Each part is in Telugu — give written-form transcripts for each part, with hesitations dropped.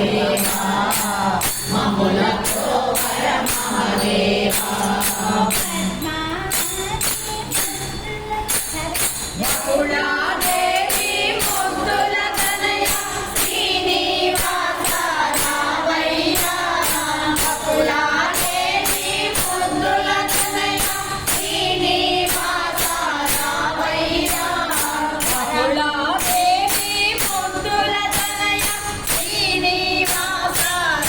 మహాదేవా మమ్ములతో వర మహాదేవా బకుళాదేవి ముద్దుల తనయ శ్రీనివాస రావయ్య బకుళాదేవి ముద్దుల తనయ శ్రీనివాస రావయ్య బకుళాదేవి ముద్దుల తనయ శ్రీనివాస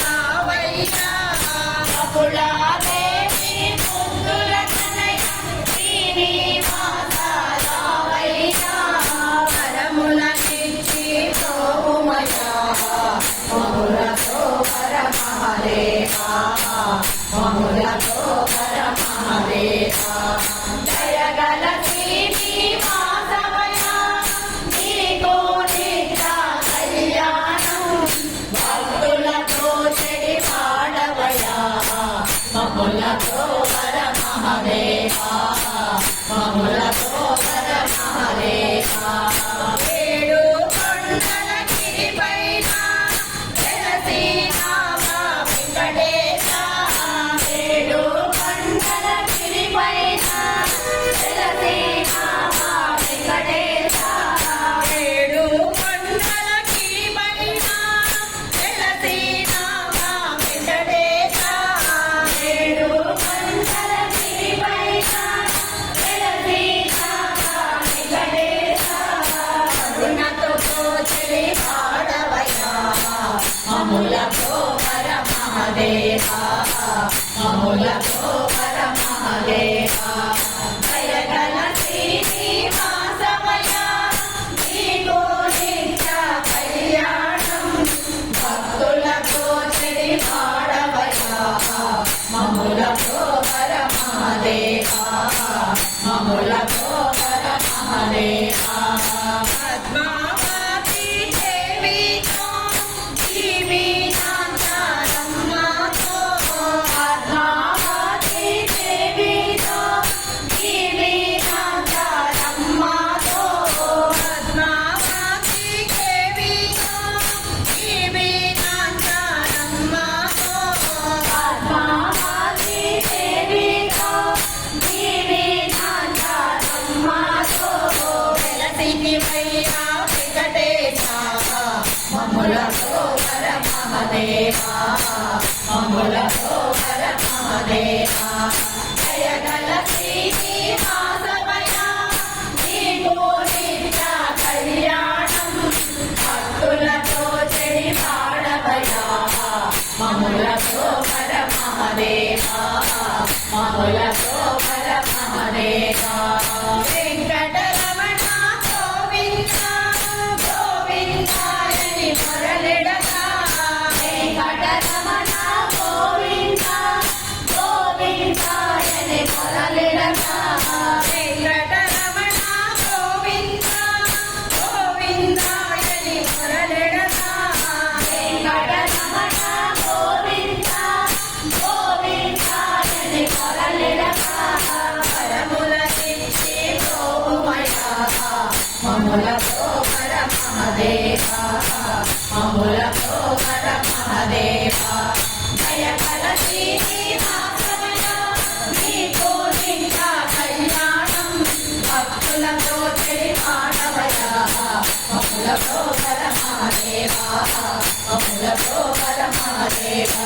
రావయ్య బకుళాదేవి ముద్దుల తనయ శ్రీనివాస వరములనిచ్చి ప్రోమయా మమ్ములతో వర మహాదేవా మమ్ములతో వర మహాదేవా దయగల శ్రీనివాసవయ్యా నీకు నిత్య కళ్యాణం భక్తులతో చెడి పాడవయ్యా మమ్ములతో వర మహాదేవా మమ్ములతో వర మహాదేవా ఏడు కొండల గిరిపైన వెలసినావా వెంకటేశ ఏడు కొండల గిరిపైన వెలసినావా వెంకటేశ ఏడు కొండల గిరిపైన వెలసినావా వెంకటేశ ఏడు కొండల గిరిపైన మమ్ములతో వర మహాదేవా మమ్ములతో వర మహాదేవా దయగల శ్రీనివాసవయ్యా నీకు నిత్య కళ్యాణం భక్తులతో చెడి పాడవయ్యా మమ్ములతో వర మహాదేవా మమ్ములతో వర మహాదేవా పద్మావతి దేవితో జీవితాంతరమ్మతో పద్మావతి దేవితో జీవితాంతరమ్మతో పద్మావతి దేవితో జీవితాంతరమ్మతో పద్మావతి దేవితో జీవితాంతరమ్మతో వెలసినివయ్యా వెంకటేశ మమ్ములతో వర మహాదేవా మమ్ములతో వర మహాదేవా దయగల శ్రీనివాసవయ్యా నీకు నిత్య కళ్యాణం భక్తులతో చెడి పాడవయ్యా మమ్ములతో వర మహాదేవా మమ్ములతో వర మహాదేవా వెంకటరమణ గోవింద గోవిందాయని మొరలిడగా వెంకటరమణ గోవింద గోవిందాయని మొరలిడగా వెంకటరమణ గోవింద గోవిందాయని మొరలిడగా వెంకటరమణ గోవింద గోవిందాయని మొరలిడగా వరములనిచ్చి ప్రోమయా మమ్ములతో వర మహాదేవా మమ్ములతో వర మహాదేవా దయగల శ్రీనివాసవయ్యా నీకు నిత్య కళ్యాణం భక్తులతో చెడి పాడవయ్యా మమ్ములతో వర మహాదేవా మమ్ములతో వర మహాదేవా